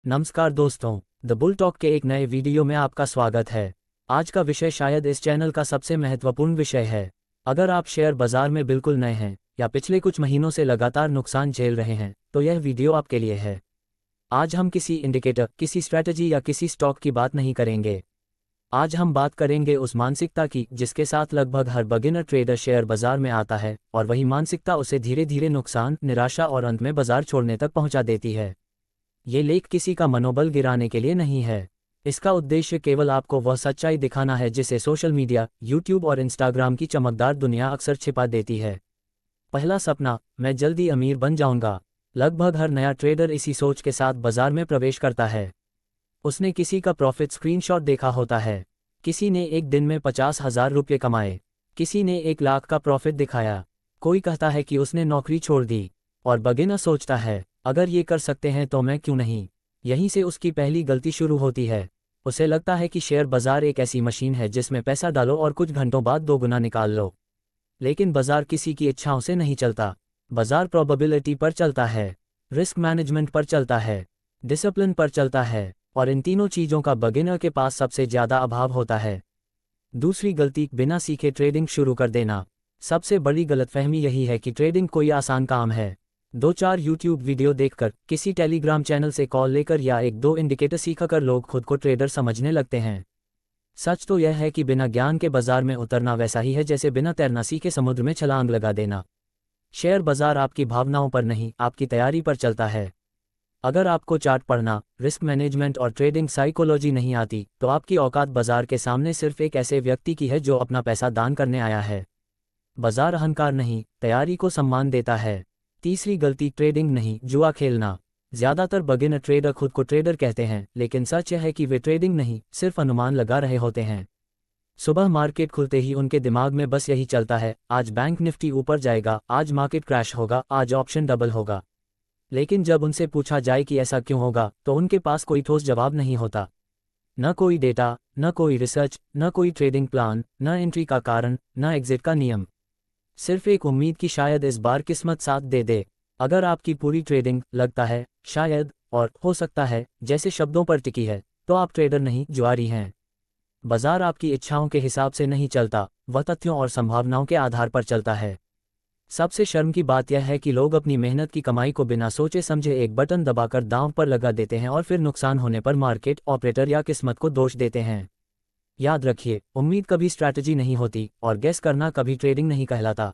नमस्कार दोस्तों, the bull talk के एक नए वीडियो में आपका स्वागत है। आज का विषय शायद इस चैनल का सबसे महत्वपूर्ण विषय है। अगर आप शेयर बाजार में बिल्कुल नए हैं या पिछले कुछ महीनों से लगातार नुकसान झेल रहे हैं तो यह वीडियो आपके लिए है। आज हम किसी इंडिकेटर, किसी स्ट्रैटेजी या किसी स्टॉक की बात नहीं करेंगे। आज हम बात करेंगे उस मानसिकता की जिसके साथ लगभग हर बिगिनर ट्रेडर शेयर बाजार में आता है, और वही मानसिकता उसे धीरे धीरे नुकसान, निराशा और अंत में बाजार छोड़ने तक पहुंचा देती है। ये लेख किसी का मनोबल गिराने के लिए नहीं है। इसका उद्देश्य केवल आपको वह सच्चाई दिखाना है जिसे सोशल मीडिया, यूट्यूब और इंस्टाग्राम की चमकदार दुनिया अक्सर छिपा देती है। पहला सपना, मैं जल्दी अमीर बन जाऊंगा। लगभग हर नया ट्रेडर इसी सोच के साथ बाजार में प्रवेश करता है। उसने किसी का प्रॉफिट स्क्रीनशॉट देखा होता है। किसी ने एक दिन में 50,000 रुपये कमाए, किसी ने 1 लाख का प्रॉफिट दिखाया। कोई कहता है कि उसने नौकरी छोड़ दी, और बिगिनर सोचता है, अगर ये कर सकते हैं तो मैं क्यों नहीं। यहीं से उसकी पहली गलती शुरू होती है। उसे लगता है कि शेयर बाजार एक ऐसी मशीन है जिसमें पैसा डालो और कुछ घंटों बाद 2 गुना निकाल लो। लेकिन बाजार किसी की इच्छाओं से नहीं चलता। बाजार प्रोबेबिलिटी पर चलता है, रिस्क मैनेजमेंट पर चलता है, डिसिप्लिन पर चलता है, और इन तीनों चीज़ों का बिगिनर के पास सबसे ज़्यादा अभाव होता है। दूसरी गलती, बिना सीखे ट्रेडिंग शुरू कर देना। सबसे बड़ी गलतफहमी यही है कि ट्रेडिंग कोई आसान काम है। 2-4 यूट्यूब वीडियो देखकर, किसी टेलीग्राम चैनल से कॉल लेकर या 1-2 इंडिकेटर सीखकर लोग खुद को ट्रेडर समझने लगते हैं। सच तो यह है कि बिना ज्ञान के बाजार में उतरना वैसा ही है जैसे बिना तैरना सीखे समुद्र में छलांग लगा देना। शेयर बाजार आपकी भावनाओं पर नहीं, आपकी तैयारी पर चलता है। अगर आपको चार्ट पढ़ना, रिस्क मैनेजमेंट और ट्रेडिंग साइकोलॉजी नहीं आती तो आपकी औकात बाजार के सामने सिर्फ एक ऐसे व्यक्ति की है जो अपना पैसा दान करने आया है। बाजार अहंकार नहीं, तैयारी को सम्मान देता है। तीसरी गलती, ट्रेडिंग नहीं, जुआ खेलना। ज़्यादातर बिगिनर ट्रेडर खुद को ट्रेडर कहते हैं, लेकिन सच यह है कि वे ट्रेडिंग नहीं, सिर्फ अनुमान लगा रहे होते हैं। सुबह मार्केट खुलते ही उनके दिमाग में बस यही चलता है, आज बैंक निफ्टी ऊपर जाएगा, आज मार्केट क्रैश होगा, आज ऑप्शन डबल होगा। लेकिन जब उनसे पूछा जाए कि ऐसा क्यों होगा तो उनके पास कोई ठोस जवाब नहीं होता। न कोई डेटा, न कोई रिसर्च, न कोई ट्रेडिंग प्लान, न एंट्री का कारण, न एग्जिट का नियम। सिर्फ एक उम्मीद कि शायद इस बार किस्मत साथ दे दे। अगर आपकी पूरी ट्रेडिंग लगता है, शायद और हो सकता है जैसे शब्दों पर टिकी है तो आप ट्रेडर नहीं, जुआरी हैं। बाजार आपकी इच्छाओं के हिसाब से नहीं चलता, वह तथ्यों और संभावनाओं के आधार पर चलता है। सबसे शर्म की बात यह है कि लोग अपनी मेहनत की कमाई को बिना सोचे समझे एक बटन दबाकर दांव पर लगा देते हैं और फिर नुकसान होने पर मार्केट, ऑपरेटर या किस्मत को दोष देते हैं। याद रखिए, उम्मीद कभी स्ट्रैटेजी नहीं होती और गेस करना कभी ट्रेडिंग नहीं कहलाता।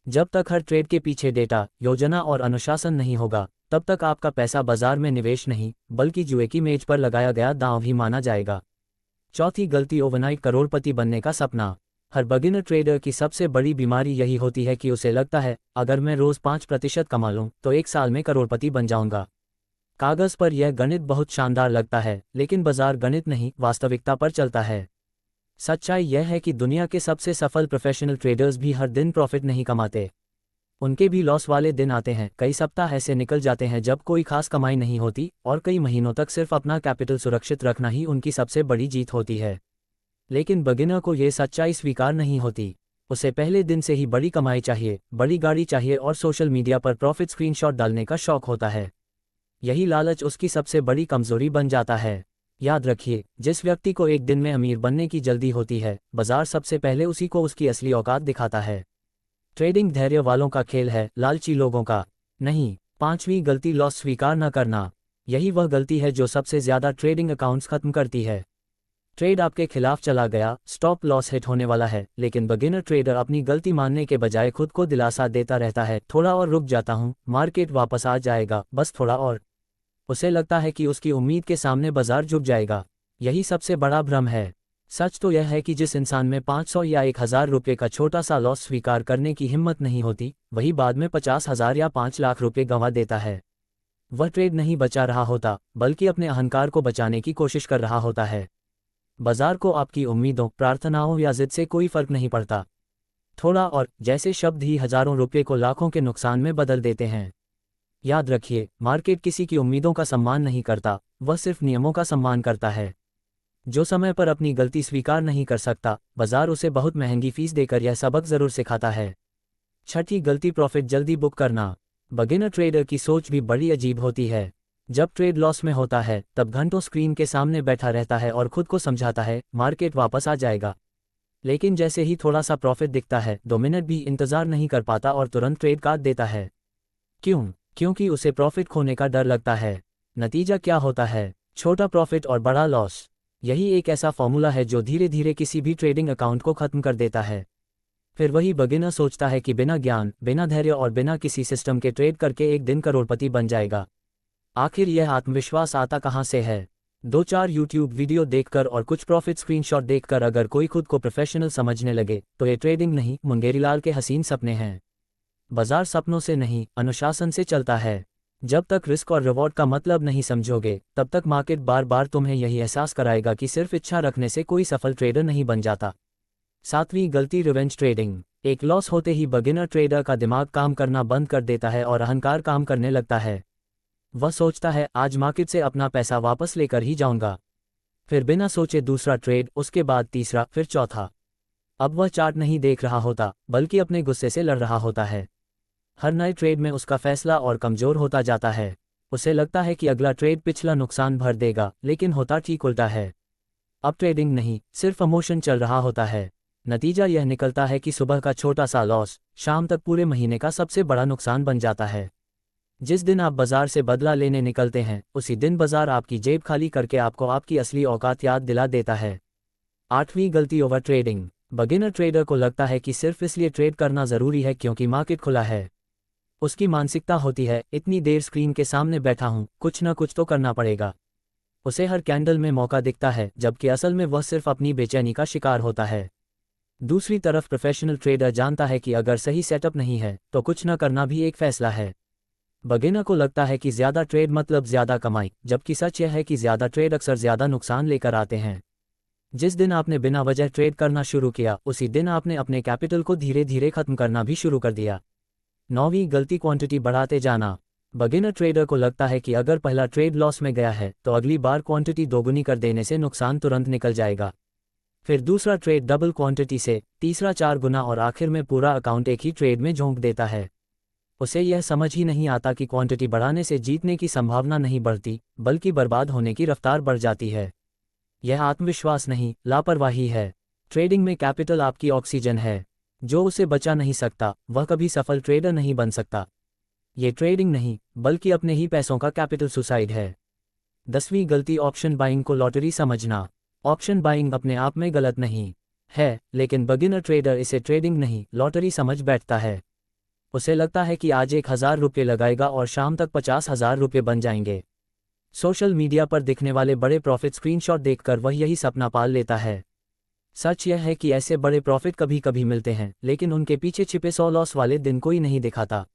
जब तक हर ट्रेड के पीछे डेटा, योजना और अनुशासन नहीं होगा तब तक आपका पैसा बाजार में निवेश नहीं बल्कि जुए की मेज पर लगाया गया दांव ही माना जाएगा। चौथी गलती, ओवरनाइट करोड़पति बनने का सपना। हर बिगिनर ट्रेडर की सबसे बड़ी बीमारी यही होती है कि उसे लगता है, अगर मैं रोज 5% कमा लूं तो 1 साल में करोड़पति बन जाऊंगा। कागज पर यह गणित बहुत शानदार लगता है, लेकिन बाजार गणित नहीं, वास्तविकता पर चलता है। सच्चाई यह है कि दुनिया के सबसे सफल प्रोफेशनल ट्रेडर्स भी हर दिन प्रॉफिट नहीं कमाते। उनके भी लॉस वाले दिन आते हैं। कई सप्ताह ऐसे निकल जाते हैं जब कोई खास कमाई नहीं होती, और कई महीनों तक सिर्फ अपना कैपिटल सुरक्षित रखना ही उनकी सबसे बड़ी जीत होती है। लेकिन बिगिनर को यह सच्चाई स्वीकार नहीं होती। उसे पहले दिन से ही बड़ी कमाई चाहिए, बड़ी गाड़ी चाहिए और सोशल मीडिया पर प्रॉफिट स्क्रीनशॉट डालने का शौक होता है। यही लालच उसकी सबसे बड़ी कमजोरी बन जाता है। याद रखिए, जिस व्यक्ति को एक दिन में अमीर बनने की जल्दी होती है, बाजार सबसे पहले उसी को उसकी असली औकात दिखाता है। ट्रेडिंग धैर्य वालों का खेल है, लालची लोगों का नहीं। पांचवी गलती, लॉस स्वीकार न करना। यही वह गलती है जो सबसे ज्यादा ट्रेडिंग अकाउंट्स खत्म करती है। ट्रेड आपके खिलाफ चला गया, स्टॉप लॉस हिट होने वाला है, लेकिन बिगिनर ट्रेडर अपनी गलती मानने के बजाय खुद को दिलासा देता रहता है, थोड़ा और रुक जाता हूं, मार्केट वापस आ जाएगा, बस थोड़ा और। उसे लगता है कि उसकी उम्मीद के सामने बाजार झुक जाएगा। यही सबसे बड़ा भ्रम है। सच तो यह है कि जिस इंसान में 500 या 1,000 रुपये का छोटा सा लॉस स्वीकार करने की हिम्मत नहीं होती, वही बाद में 50,000 या 5 लाख रुपये गंवा देता है। वह ट्रेड नहीं बचा रहा होता, बल्कि अपने अहंकार को बचाने की कोशिश कर रहा होता है। बाजार को आपकी उम्मीदों, प्रार्थनाओं या जिद से कोई फर्क नहीं पड़ता। थोड़ा और जैसे शब्द ही हजारों रुपये को लाखों के नुकसान में बदल देते हैं। याद रखिए, मार्केट किसी की उम्मीदों का सम्मान नहीं करता, वह सिर्फ नियमों का सम्मान करता है। जो समय पर अपनी गलती स्वीकार नहीं कर सकता, बाजार उसे बहुत महंगी फीस देकर यह सबक जरूर सिखाता है। छठी गलती, प्रॉफिट जल्दी बुक करना। बिगिनर ट्रेडर की सोच भी बड़ी अजीब होती है। जब ट्रेड लॉस में होता है तब घंटों स्क्रीन के सामने बैठा रहता है और खुद को समझाता है मार्केट वापस आ जाएगा। लेकिन जैसे ही थोड़ा सा प्रॉफिट दिखता है 2 मिनट भी इंतजार नहीं कर पाता और तुरंत ट्रेड काट देता है। क्यों? क्योंकि उसे प्रॉफिट खोने का डर लगता है। नतीजा क्या होता है? छोटा प्रॉफिट और बड़ा लॉस। यही एक ऐसा फॉर्मूला है जो धीरे धीरे किसी भी ट्रेडिंग अकाउंट को खत्म कर देता है। फिर वही बिगिनर सोचता है कि बिना ज्ञान, बिना धैर्य और बिना किसी सिस्टम के ट्रेड करके एक दिन करोड़पति बन जाएगा। आखिर यह आत्मविश्वास आता कहाँ से है? 2-4 यूट्यूब वीडियो देखकर और कुछ प्रॉफिट स्क्रीनशॉट देखकर अगर कोई खुद को प्रोफेशनल समझने लगे तो ये ट्रेडिंग नहीं, मुंगेरीलाल के हसीन सपने हैं। बाजार सपनों से नहीं, अनुशासन से चलता है। जब तक रिस्क और रिवॉर्ड का मतलब नहीं समझोगे तब तक मार्केट बार बार तुम्हें यही एहसास कराएगा कि सिर्फ इच्छा रखने से कोई सफल ट्रेडर नहीं बन जाता। 7वीं गलती, रिवेंज ट्रेडिंग। एक लॉस होते ही बिगिनर ट्रेडर का दिमाग काम करना बंद कर देता है और अहंकार काम करने लगता है। वह सोचता है आज मार्केट से अपना पैसा वापस लेकर ही जाऊंगा। फिर बिना सोचे दूसरा ट्रेड, उसके बाद तीसरा, फिर चौथा। अब वह चार्ट नहीं देख रहा होता बल्कि अपने गुस्से से लड़ रहा होता है। हर नए ट्रेड में उसका फैसला और कमजोर होता जाता है। उसे लगता है कि अगला ट्रेड पिछला नुकसान भर देगा, लेकिन होता ठीक उल्टा है। अब ट्रेडिंग नहीं, सिर्फ इमोशन चल रहा होता है। नतीजा यह निकलता है कि सुबह का छोटा सा लॉस शाम तक पूरे महीने का सबसे बड़ा नुकसान बन जाता है। जिस दिन आप बाजार से बदला लेने निकलते हैं उसी दिन बाजार आपकी जेब खाली करके आपको आपकी असली औकात याद दिला देता है। 8वीं गलती, ओवर ट्रेडिंग। बिगिनर ट्रेडर को लगता है कि सिर्फ इसलिए ट्रेड करना जरूरी है क्योंकि मार्केट खुला है। उसकी मानसिकता होती है इतनी देर स्क्रीन के सामने बैठा हूं, कुछ न कुछ तो करना पड़ेगा। उसे हर कैंडल में मौका दिखता है, जबकि असल में वह सिर्फ अपनी बेचैनी का शिकार होता है। दूसरी तरफ प्रोफेशनल ट्रेडर जानता है कि अगर सही सेटअप नहीं है तो कुछ न करना भी एक फैसला है। बिगिनर को लगता है कि ज्यादा ट्रेड मतलब ज्यादा कमाई, जबकि सच यह है कि ज्यादा ट्रेड अक्सर ज्यादा नुकसान लेकर आते हैं। जिस दिन आपने बिना वजह ट्रेड करना शुरू किया उसी दिन आपने अपने कैपिटल को धीरे धीरे खत्म करना भी शुरू कर दिया। 9वीं गलती, क्वांटिटी बढ़ाते जाना। बिगिनर ट्रेडर को लगता है कि अगर पहला ट्रेड लॉस में गया है तो अगली बार क्वांटिटी दोगुनी कर देने से नुकसान तुरंत निकल जाएगा। फिर दूसरा ट्रेड डबल क्वांटिटी से, तीसरा 4 गुना और आखिर में पूरा अकाउंट एक ही ट्रेड में झोंक देता है। उसे यह समझ ही नहीं आता कि क्वांटिटी बढ़ाने से जीतने की संभावना नहीं बढ़ती बल्कि बर्बाद होने की रफ्तार बढ़ जाती है। यह आत्मविश्वास नहीं, लापरवाही है। ट्रेडिंग में कैपिटल आपकी ऑक्सीजन है। जो उसे बचा नहीं सकता वह कभी सफल ट्रेडर नहीं बन सकता। ये ट्रेडिंग नहीं बल्कि अपने ही पैसों का कैपिटल सुसाइड है। 10वीं गलती, ऑप्शन बाइंग को लॉटरी समझना। ऑप्शन बाइंग अपने आप में गलत नहीं है, लेकिन बिगिनर ट्रेडर इसे ट्रेडिंग नहीं, लॉटरी समझ बैठता है। उसे लगता है कि आज 1000 रुपये लगाएगा और शाम तक 50,000 रुपये बन जाएंगे। सोशल मीडिया पर दिखने वाले बड़े प्रॉफिट स्क्रीनशॉट देखकर वह यही सपना पाल लेता है। सच यह है कि ऐसे बड़े प्रॉफिट कभी कभी मिलते हैं, लेकिन उनके पीछे छिपे 100 लॉस वाले दिन कोई नहीं दिखाता।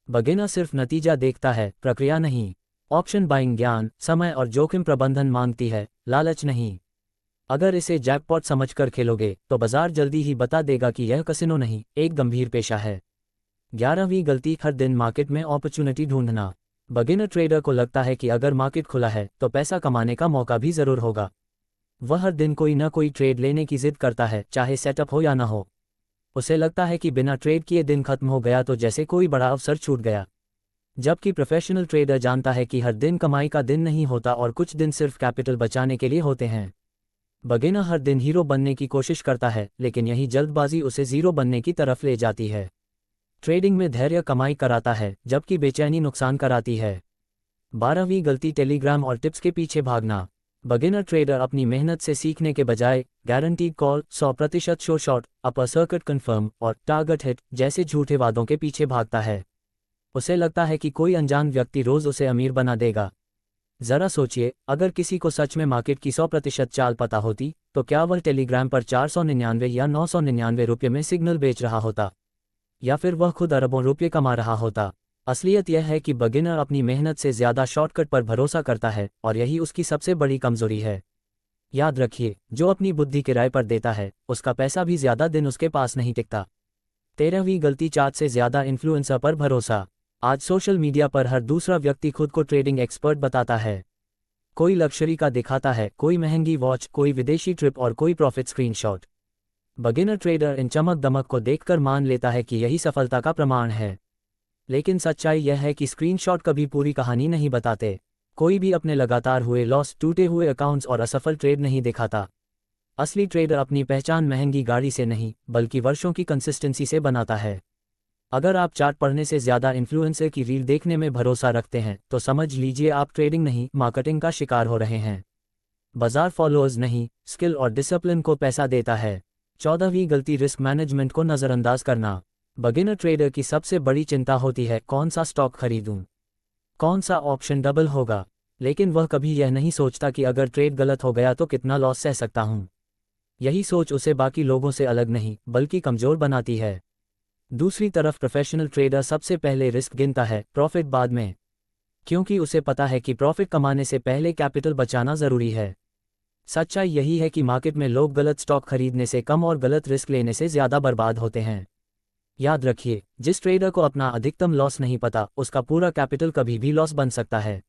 बिगिनर सिर्फ नतीजा देखता है, प्रक्रिया नहीं। ऑप्शन बाइंग ज्ञान, समय और जोखिम प्रबंधन मांगती है, लालच नहीं। अगर इसे जैकपॉट समझकर खेलोगे तो बाजार जल्दी ही बता देगा कि यह कसिनो नहीं, एक गंभीर पेशा है। 11वीं गलती, हर दिन मार्केट में अपॉर्चुनिटी ढूंढना। बिगिनर ट्रेडर को लगता है कि अगर मार्केट खुला है तो पैसा कमाने का मौका भी जरूर होगा। वह हर दिन कोई न कोई ट्रेड लेने की जिद करता है, चाहे सेटअप हो या ना हो। उसे लगता है कि बिना ट्रेड किए दिन खत्म हो गया तो जैसे कोई बड़ा अवसर छूट गया। जबकि प्रोफेशनल ट्रेडर जानता है कि हर दिन कमाई का दिन नहीं होता और कुछ दिन सिर्फ कैपिटल बचाने के लिए होते हैं। बिगिनर हर दिन हीरो बनने की कोशिश करता है, लेकिन यही जल्दबाजी उसे जीरो बनने की तरफ ले जाती है। ट्रेडिंग में धैर्य कमाई कराता है, जबकि बेचैनी नुकसान कराती है। 12वीं गलती, टेलीग्राम और टिप्स के पीछे भागना। बिगिनर ट्रेडर अपनी मेहनत से सीखने के बजाय guaranteed call, 100% show shot, upper circuit confirm और टारगेट हिट जैसे झूठे वादों के पीछे भागता है। उसे लगता है कि कोई अनजान व्यक्ति रोज उसे अमीर बना देगा। जरा सोचिए, अगर किसी को सच में मार्केट की 100% चाल पता होती तो क्या वह टेलीग्राम पर 499 या 999 रुपये में सिग्नल बेच रहा होता, या फिर वह खुद अरबों रुपये कमा रहा होता। असलियत यह है कि बिगिनर अपनी मेहनत से ज्यादा शॉर्टकट पर भरोसा करता है और यही उसकी सबसे बड़ी कमजोरी है। याद रखिए, जो अपनी बुद्धि किराए पर देता है उसका पैसा भी ज्यादा दिन उसके पास नहीं टिकता। 13वीं गलती, चार्ट से ज्यादा इन्फ्लुएंसर पर भरोसा। आज सोशल मीडिया पर हर दूसरा व्यक्ति खुद को ट्रेडिंग एक्सपर्ट बताता है। कोई लग्जरी का दिखाता है, कोई महंगी वॉच, कोई विदेशी ट्रिप और कोई प्रॉफिट स्क्रीनशॉट। बिगिनर ट्रेडर इन चमक दमक को देखकर मान लेता है कि यही सफलता का प्रमाण है। लेकिन सच्चाई यह है कि स्क्रीनशॉट कभी पूरी कहानी नहीं बताते। कोई भी अपने लगातार हुए लॉस, टूटे हुए अकाउंट्स और असफल ट्रेड नहीं दिखाता। असली ट्रेडर अपनी पहचान महंगी गाड़ी से नहीं, बल्कि वर्षों की कंसिस्टेंसी से बनाता है। अगर आप चार्ट पढ़ने से ज़्यादा इन्फ्लुएंसर की रील देखने में भरोसा रखते हैं, तो समझ लीजिए आप ट्रेडिंग नहीं, मार्केटिंग का शिकार हो रहे हैं। बाजार फॉलोअर्स नहीं, स्किल और डिसिप्लिन को पैसा देता है। 14वीं गलती, रिस्क मैनेजमेंट को नज़रअंदाज करना। बिगिनर ट्रेडर की सबसे बड़ी चिंता होती है, कौन सा स्टॉक खरीदूं, कौन सा ऑप्शन डबल होगा। लेकिन वह कभी यह नहीं सोचता कि अगर ट्रेड गलत हो गया तो कितना लॉस सह सकता हूं। यही सोच उसे बाकी लोगों से अलग नहीं, बल्कि कमज़ोर बनाती है। दूसरी तरफ प्रोफेशनल ट्रेडर सबसे पहले रिस्क गिनता है, प्रॉफिट बाद में, क्योंकि उसे पता है कि प्रॉफिट कमाने से पहले कैपिटल बचाना ज़रूरी है। सच्चाई यही है कि मार्केट में लोग गलत स्टॉक खरीदने से कम और गलत रिस्क लेने से ज़्यादा बर्बाद होते हैं। याद रखिए, जिस ट्रेडर को अपना अधिकतम लॉस नहीं पता, उसका पूरा कैपिटल कभी भी लॉस बन सकता है।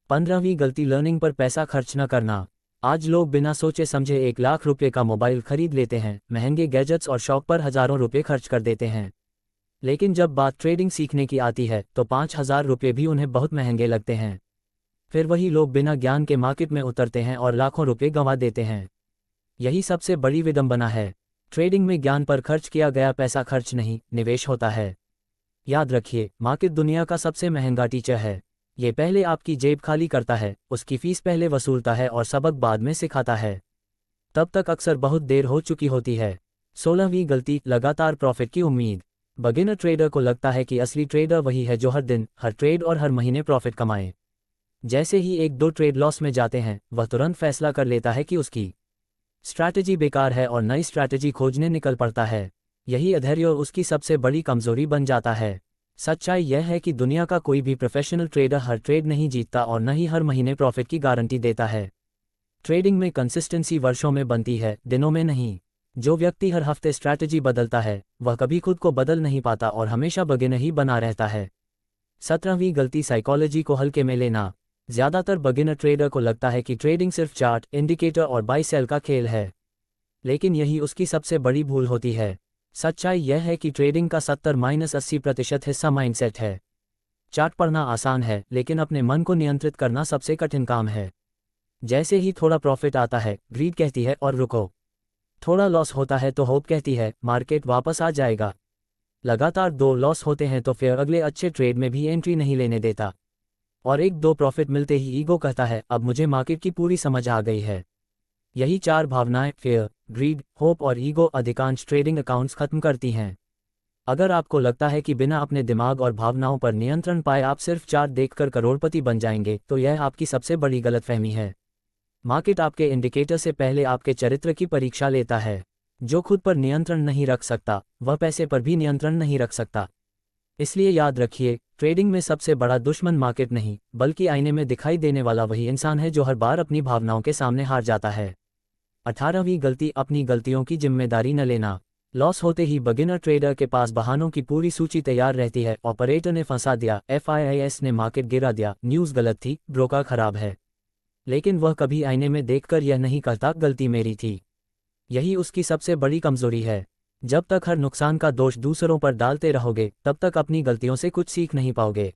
15वीं गलती, लर्निंग पर पैसा खर्च न करना। आज लोग बिना सोचे समझे 1 लाख रुपये का मोबाइल खरीद लेते हैं, महंगे गैजेट्स और शौक पर हज़ारों रुपये खर्च कर देते हैं। लेकिन जब बात ट्रेडिंग सीखने की आती है तो 5,000 रुपये भी उन्हें बहुत महंगे लगते हैं। फिर वही लोग बिना ज्ञान के मार्केट में उतरते हैं और लाखों रुपये गंवा देते हैं। यही सबसे बड़ी विडंबना है। ट्रेडिंग में ज्ञान पर खर्च किया गया पैसा खर्च नहीं, निवेश होता है। याद रखिए, मार्केट दुनिया का सबसे महंगा टीचर है। ये पहले आपकी जेब खाली करता है, उसकी फीस पहले वसूलता है और सबक बाद में सिखाता है। तब तक अक्सर बहुत देर हो चुकी होती है। 16वीं गलती, लगातार प्रॉफिट की उम्मीद। बिगिनर ट्रेडर को लगता है कि असली ट्रेडर वही है जो हर दिन, हर ट्रेड और हर महीने प्रॉफिट कमाए। जैसे ही 1-2 ट्रेड लॉस में जाते हैं, वह तुरंत फैसला कर लेता है कि उसकी स्ट्रैटेजी बेकार है और नई स्ट्रैटेजी खोजने निकल पड़ता है। यही अधैर्य उसकी सबसे बड़ी कमजोरी बन जाता है। सच्चाई यह है कि दुनिया का कोई भी प्रोफेशनल ट्रेडर हर ट्रेड नहीं जीतता और न ही हर महीने प्रॉफिट की गारंटी देता है। ट्रेडिंग में कंसिस्टेंसी वर्षों में बनती है, दिनों में नहीं। जो व्यक्ति हर हफ्ते स्ट्रैटेजी बदलता है, वह कभी खुद को बदल नहीं पाता और हमेशा बिगिनर ही बना रहता है। 17वीं गलती, साइकोलॉजी को हल्के में लेना। ज़्यादातर बिगिनर ट्रेडर को लगता है कि ट्रेडिंग सिर्फ चार्ट, इंडिकेटर और बाई सेल का खेल है। लेकिन यही उसकी सबसे बड़ी भूल होती है। सच्चाई यह है कि ट्रेडिंग का 70-80% हिस्सा माइंडसेट है। चार्ट पढ़ना आसान है, लेकिन अपने मन को नियंत्रित करना सबसे कठिन काम है। जैसे ही थोड़ा प्रॉफिट आता है, ग्रीड कहती है और रुको। थोड़ा लॉस होता है तो होप कहती है, मार्केट वापस आ जाएगा। लगातार 2 लॉस होते हैं तो फिर अगले अच्छे ट्रेड में भी एंट्री नहीं लेने देता। और 1-2 प्रॉफिट मिलते ही ईगो कहता है, अब मुझे मार्केट की पूरी समझ आ गई है। यही 4 भावनाएं, फेयर, ग्रीड, होप और ईगो, अधिकांश ट्रेडिंग अकाउंट्स खत्म करती हैं। अगर आपको लगता है कि बिना अपने दिमाग और भावनाओं पर नियंत्रण पाए आप सिर्फ चार्ट देखकर करोड़पति बन जाएंगे, तो यह आपकी सबसे बड़ी गलतफहमी है। मार्केट आपके इंडिकेटर से पहले आपके चरित्र की परीक्षा लेता है। जो खुद पर नियंत्रण नहीं रख सकता, वह पैसे पर भी नियंत्रण नहीं रख सकता। इसलिए याद रखिए, ट्रेडिंग में सबसे बड़ा दुश्मन मार्केट नहीं, बल्कि आईने में दिखाई देने वाला वही इंसान है जो हर बार अपनी भावनाओं के सामने हार जाता है। 18वीं गलती, अपनी गलतियों की जिम्मेदारी न लेना। लॉस होते ही बिगिनर ट्रेडर के पास बहानों की पूरी सूची तैयार रहती है। ऑपरेटर ने फंसा दिया, FIIS ने मार्केट गिरा दिया, न्यूज़ गलत थी, ब्रोकर खराब है। लेकिन वह कभी आईने में देखकर यह नहीं कहता, गलती मेरी थी। यही उसकी सबसे बड़ी कमजोरी है। जब तक हर नुकसान का दोष दूसरों पर डालते रहोगे, तब तक अपनी गलतियों से कुछ सीख नहीं पाओगे।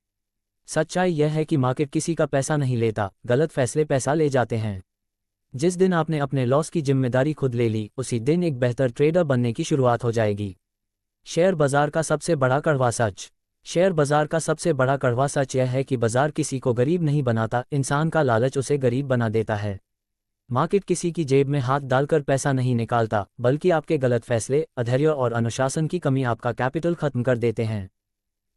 सच्चाई यह है कि मार्केट किसी का पैसा नहीं लेता, गलत फैसले पैसा ले जाते हैं। जिस दिन आपने अपने लॉस की जिम्मेदारी खुद ले ली, उसी दिन एक बेहतर ट्रेडर बनने की शुरुआत हो जाएगी। शेयर बाजार का सबसे बड़ा कड़वा सच। शेयर बाजार का सबसे बड़ा कड़वा सच यह है कि बाजार किसी को गरीब नहीं बनाता, इंसान का लालच उसे गरीब बना देता है। मार्केट किसी की जेब में हाथ डालकर पैसा नहीं निकालता, बल्कि आपके गलत फैसले, अधैर्य और अनुशासन की कमी आपका कैपिटल खत्म कर देते हैं।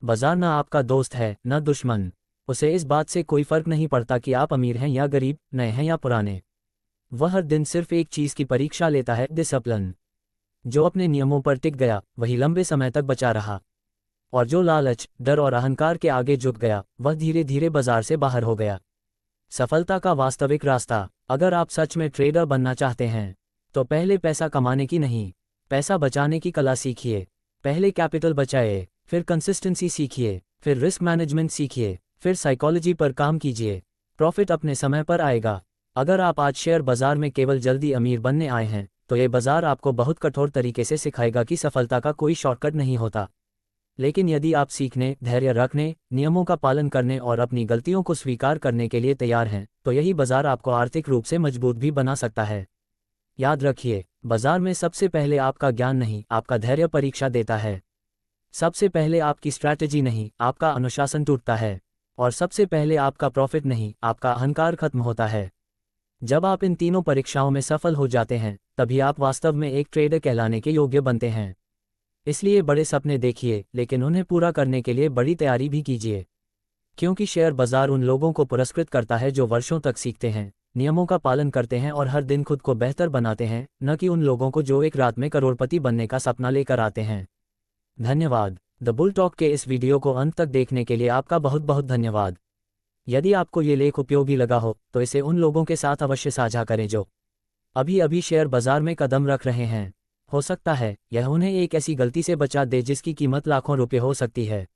बाजार न आपका दोस्त है, न दुश्मन। उसे इस बात से कोई फर्क नहीं पड़ता कि आप अमीर हैं या गरीब, नए हैं या पुराने। वह हर दिन सिर्फ एक चीज़ की परीक्षा लेता है, डिसिप्लिन। जो अपने नियमों पर टिक गया, वही लंबे समय तक बचा रहा। और जो लालच, डर और अहंकार के आगे झुक गया, वह धीरे धीरे बाजार से बाहर हो गया। सफलता का वास्तविक रास्ता। अगर आप सच में ट्रेडर बनना चाहते हैं, तो पहले पैसा कमाने की नहीं, पैसा बचाने की कला सीखिए। पहले कैपिटल बचाए, फिर कंसिस्टेंसी सीखिए, फिर रिस्क मैनेजमेंट सीखिए, फिर साइकोलॉजी पर काम कीजिए। प्रॉफिट अपने समय पर आएगा। अगर आप आज शेयर बाजार में केवल जल्दी अमीर बनने आए हैं, तो ये बाजार आपको बहुत कठोर तरीके से सिखाएगा कि सफलता का कोई शॉर्टकट नहीं होता। लेकिन यदि आप सीखने, धैर्य रखने, नियमों का पालन करने और अपनी गलतियों को स्वीकार करने के लिए तैयार हैं, तो यही बाजार आपको आर्थिक रूप से मजबूत भी बना सकता है। याद रखिए, बाजार में सबसे पहले आपका ज्ञान नहीं, आपका धैर्य परीक्षा देता है। सबसे पहले आपकी स्ट्रैटेजी नहीं, आपका अनुशासन टूटता है। और सबसे पहले आपका प्रॉफिट नहीं, आपका अहंकार खत्म होता है। जब आप इन तीनों परीक्षाओं में सफल हो जाते हैं, तभी आप वास्तव में एक ट्रेडर कहलाने के योग्य बनते हैं। इसलिए बड़े सपने देखिए, लेकिन उन्हें पूरा करने के लिए बड़ी तैयारी भी कीजिए। क्योंकि शेयर बाजार उन लोगों को पुरस्कृत करता है जो वर्षों तक सीखते हैं, नियमों का पालन करते हैं और हर दिन खुद को बेहतर बनाते हैं, न कि उन लोगों को जो एक रात में करोड़पति बनने का सपना लेकर आते हैं। धन्यवाद। द बुल टॉक के इस वीडियो को अंत तक देखने के लिए आपका बहुत बहुत धन्यवाद। यदि आपको ये लेख उपयोगी लगा हो तो इसे उन लोगों के साथ अवश्य साझा करें जो अभी अभी शेयर बाजार में कदम रख रहे हैं। हो सकता है यह उन्हें एक ऐसी गलती से बचा दे जिसकी कीमत लाखों रुपये हो सकती है।